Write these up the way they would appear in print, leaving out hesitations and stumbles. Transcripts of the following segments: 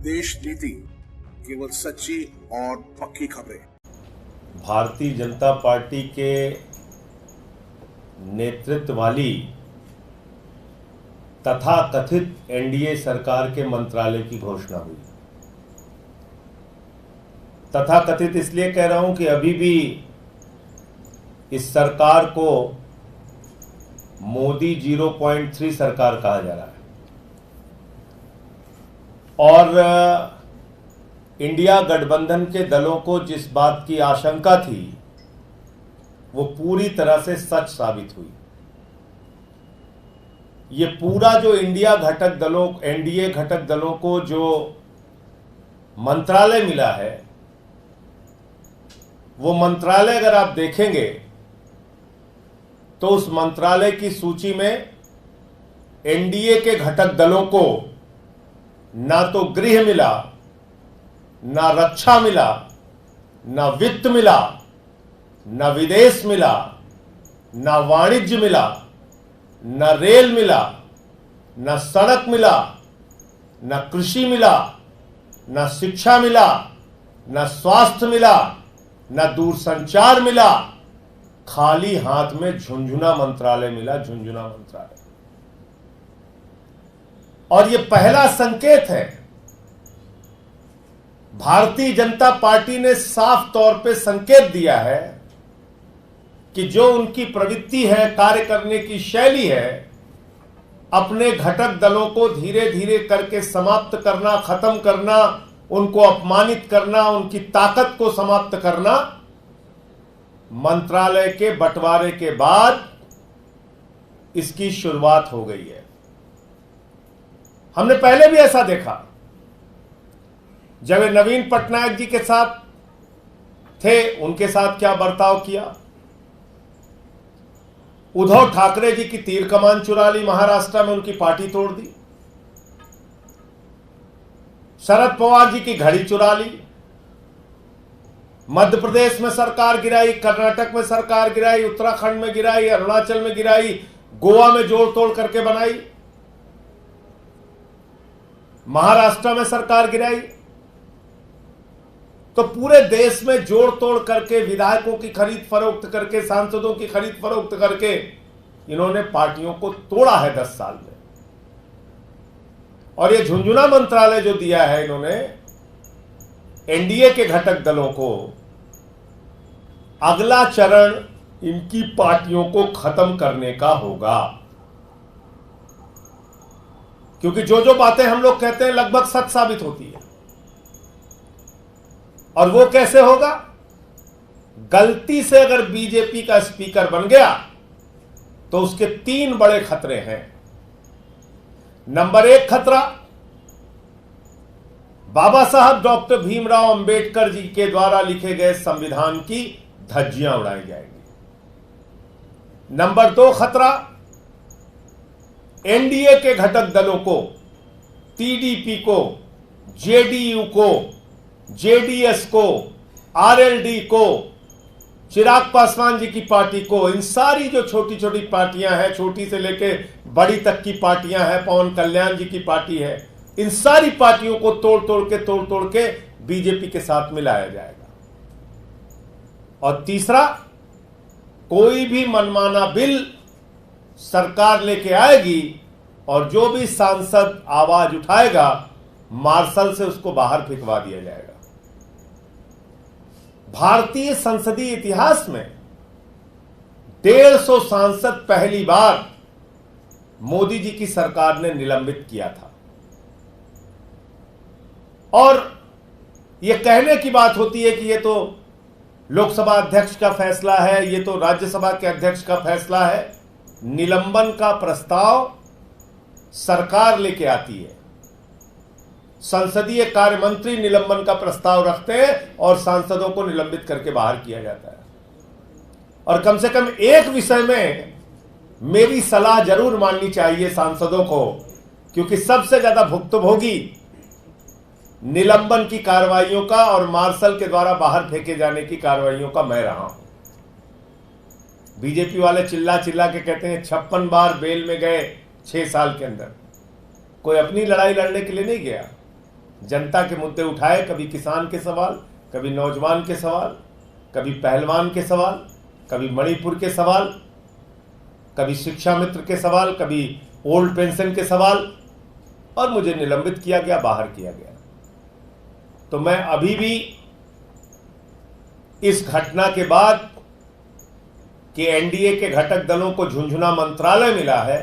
देश नीति, केवल सच्ची और पक्की खबरें। भारतीय जनता पार्टी के नेतृत्व वाली तथाकथित एनडीए सरकार के मंत्रालय की घोषणा हुई। तथाकथित इसलिए कह रहा हूं कि अभी भी इस सरकार को मोदी 0.3 सरकार कहा जा रहा है और इंडिया गठबंधन के दलों को जिस बात की आशंका थी वो पूरी तरह से सच साबित हुई। ये पूरा जो इंडिया घटक दलों, एनडीए घटक दलों को जो मंत्रालय मिला है, वो मंत्रालय अगर आप देखेंगे तो उस मंत्रालय की सूची में एनडीए के घटक दलों को ना तो गृह मिला, ना रक्षा मिला, ना वित्त मिला, ना विदेश मिला, ना वाणिज्य मिला, ना रेल मिला, ना सड़क मिला, ना कृषि मिला, ना शिक्षा मिला, ना स्वास्थ्य मिला, ना दूरसंचार मिला। खाली हाथ में झुंझुना मंत्रालय मिला, झुंझुना मंत्रालय। और यह पहला संकेत है। भारतीय जनता पार्टी ने साफ तौर पे संकेत दिया है कि जो उनकी प्रवृत्ति है, कार्य करने की शैली है, अपने घटक दलों को धीरे धीरे करके समाप्त करना, खत्म करना, उनको अपमानित करना, उनकी ताकत को समाप्त करना, मंत्रालय के बंटवारे के बाद इसकी शुरुआत हो गई है। हमने पहले भी ऐसा देखा। जब नवीन पटनायक जी के साथ थे, उनके साथ क्या बर्ताव किया। उद्धव ठाकरे जी की तीर कमान चुरा ली, महाराष्ट्र में उनकी पार्टी तोड़ दी। शरद पवार जी की घड़ी चुरा ली, मध्य प्रदेश में सरकार गिराई, कर्नाटक में सरकार गिराई, उत्तराखंड में गिराई, अरुणाचल में गिराई, गोवा में जोड़ तोड़ करके बनाई, महाराष्ट्र में सरकार गिराई। तो पूरे देश में जोड़ तोड़ करके, विधायकों की खरीद फरोख्त करके, सांसदों की खरीद फरोख्त करके इन्होंने पार्टियों को तोड़ा है 10 साल में। और ये झुंझुना मंत्रालय जो दिया है इन्होंने एनडीए के घटक दलों को, अगला चरण इनकी पार्टियों को खत्म करने का होगा। क्योंकि जो जो बातें हम लोग कहते हैं लगभग सच साबित होती है। और वो कैसे होगा? गलती से अगर बीजेपी का स्पीकर बन गया तो उसके 3 बड़े खतरे हैं। नंबर 1 खतरा, बाबा साहब डॉक्टर भीमराव अंबेडकर जी के द्वारा लिखे गए संविधान की धज्जियां उड़ाई जाएंगी। नंबर 2 खतरा, एनडीए के घटक दलों को, टीडीपी को, जेडीयू को, जेडीएस को, आरएलडी को, चिराग पासवान जी की पार्टी को, इन सारी जो छोटी छोटी पार्टियां हैं, छोटी से लेके बड़ी तक की पार्टियां हैं, पवन कल्याण जी की पार्टी है, इन सारी पार्टियों को तोड़ तोड़ के बीजेपी के साथ मिलाया जाएगा। और तीसरा, कोई भी मनमाना बिल सरकार लेके आएगी और जो भी सांसद आवाज उठाएगा, मार्शल से उसको बाहर फेंकवा दिया जाएगा। भारतीय संसदीय इतिहास में 150 सांसद पहली बार मोदी जी की सरकार ने निलंबित किया था। और यह कहने की बात होती है कि यह तो लोकसभा अध्यक्ष का फैसला है, यह तो राज्यसभा के अध्यक्ष का फैसला है। निलंबन का प्रस्ताव सरकार लेके आती है। संसदीय कार्य मंत्री निलंबन का प्रस्ताव रखते हैं और सांसदों को निलंबित करके बाहर किया जाता है। और कम से कम एक विषय में मेरी सलाह जरूर माननी चाहिए सांसदों को, क्योंकि सबसे ज्यादा भुक्तभोगी निलंबन की कार्रवाइयों का और मार्शल के द्वारा बाहर फेंके जाने की कार्रवाइयों का मैं रहा हूं। बीजेपी वाले चिल्ला चिल्ला के कहते हैं 56 बार बेल में गए 6 साल के अंदर। कोई अपनी लड़ाई लड़ने के लिए नहीं गया, जनता के मुद्दे उठाए, कभी किसान के सवाल, कभी नौजवान के सवाल, कभी पहलवान के सवाल, कभी मणिपुर के सवाल, कभी शिक्षा मित्र के सवाल, कभी ओल्ड पेंशन के सवाल, और मुझे निलंबित किया गया, बाहर किया गया। तो मैं अभी भी इस घटना के बाद कि एनडीए के घटक दलों को झुंझुना मंत्रालय मिला है,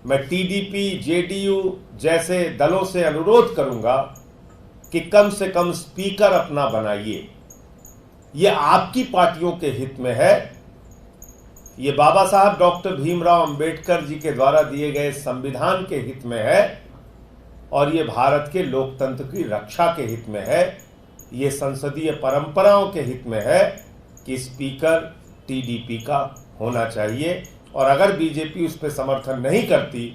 मैं टीडीपी, जेडीयू जैसे दलों से अनुरोध करूंगा कि कम से कम स्पीकर अपना बनाइए। यह आपकी पार्टियों के हित में है, ये बाबा साहब डॉक्टर भीमराव अंबेडकर जी के द्वारा दिए गए संविधान के हित में है, और ये भारत के लोकतंत्र की रक्षा के हित में है, ये संसदीय परंपराओं के हित में है कि स्पीकर टीडीपी का होना चाहिए। और अगर बीजेपी उस पर समर्थन नहीं करती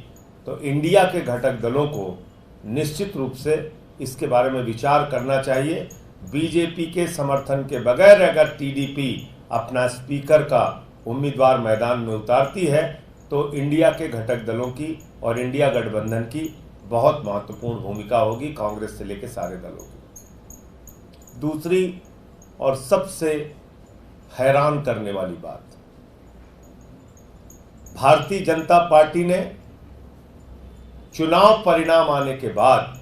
तो इंडिया के घटक दलों को निश्चित रूप से इसके बारे में विचार करना चाहिए। बीजेपी के समर्थन के बगैर अगर टीडीपी अपना स्पीकर का उम्मीदवार मैदान में उतारती है तो इंडिया के घटक दलों की और इंडिया गठबंधन की बहुत महत्वपूर्ण भूमिका होगी, कांग्रेस से लेकर सारे दलों की। दूसरी और सबसे हैरान करने वाली बात, भारतीय जनता पार्टी ने चुनाव परिणाम आने के बाद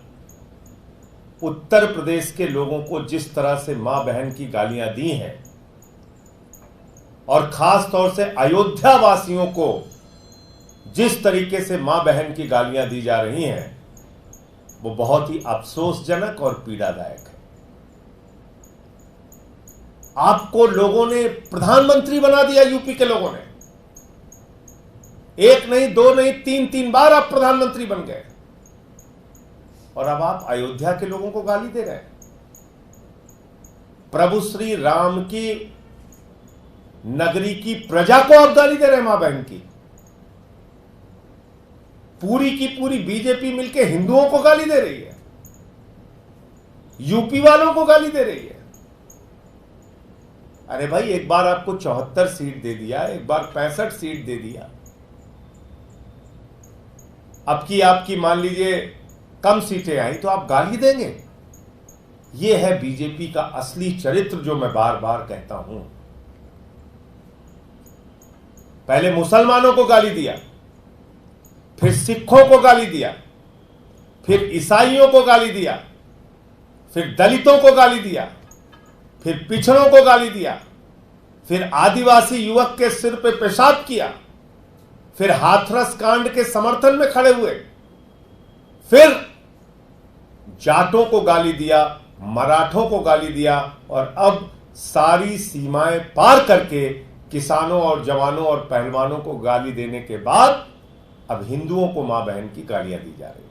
उत्तर प्रदेश के लोगों को जिस तरह से मां बहन की गालियां दी हैं, और खास तौर से अयोध्या वासियों को जिस तरीके से मां बहन की गालियां दी जा रही हैं, वो बहुत ही अफसोसजनक और पीड़ादायक है। आपको लोगों ने प्रधानमंत्री बना दिया, यूपी के लोगों ने, एक नहीं, दो नहीं, तीन बार आप प्रधानमंत्री बन गए, और अब आप अयोध्या के लोगों को गाली दे रहे हैं। प्रभु श्री राम की नगरी की प्रजा को आप गाली दे रहे हैं, मां बहन की। पूरी की पूरी बीजेपी मिलकर हिंदुओं को गाली दे रही है, यूपी वालों को गाली दे रही है। अरे भाई, एक बार आपको 74 सीट दे दिया, एक बार 65 सीट दे दिया, अब की आपकी मान लीजिए कम सीटें आई तो आप गाली देंगे। यह है बीजेपी का असली चरित्र, जो मैं बार बार कहता हूं। पहले मुसलमानों को गाली दिया, फिर सिखों को गाली दिया, फिर ईसाइयों को गाली दिया, फिर दलितों को गाली दिया, फिर पिछड़ों को गाली दिया, फिर आदिवासी युवक के सिर पे पेशाब किया, फिर हाथरस कांड के समर्थन में खड़े हुए, फिर जाटों को गाली दिया, मराठों को गाली दिया, और अब सारी सीमाएं पार करके किसानों और जवानों और पहलवानों को गाली देने के बाद अब हिंदुओं को मां बहन की गालियां दी जा रही है।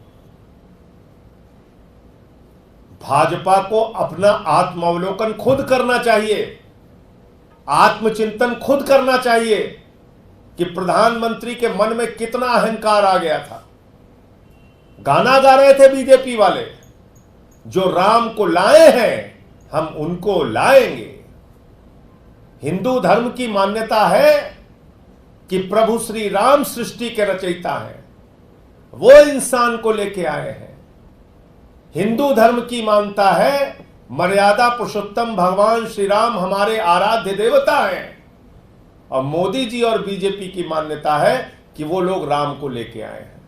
भाजपा को अपना आत्मावलोकन खुद करना चाहिए, आत्मचिंतन खुद करना चाहिए कि प्रधानमंत्री के मन में कितना अहंकार आ गया था। गाना गा रहे थे बीजेपी वाले, जो राम को लाए हैं हम उनको लाएंगे। हिंदू धर्म की मान्यता है कि प्रभु श्री राम सृष्टि के रचयिता हैं, वो इंसान को लेके आए हैं। हिंदू धर्म की मान्यता है मर्यादा पुरुषोत्तम भगवान श्री राम हमारे आराध्य देवता हैं, और मोदी जी और बीजेपी की मान्यता है कि वो लोग राम को लेके आए हैं।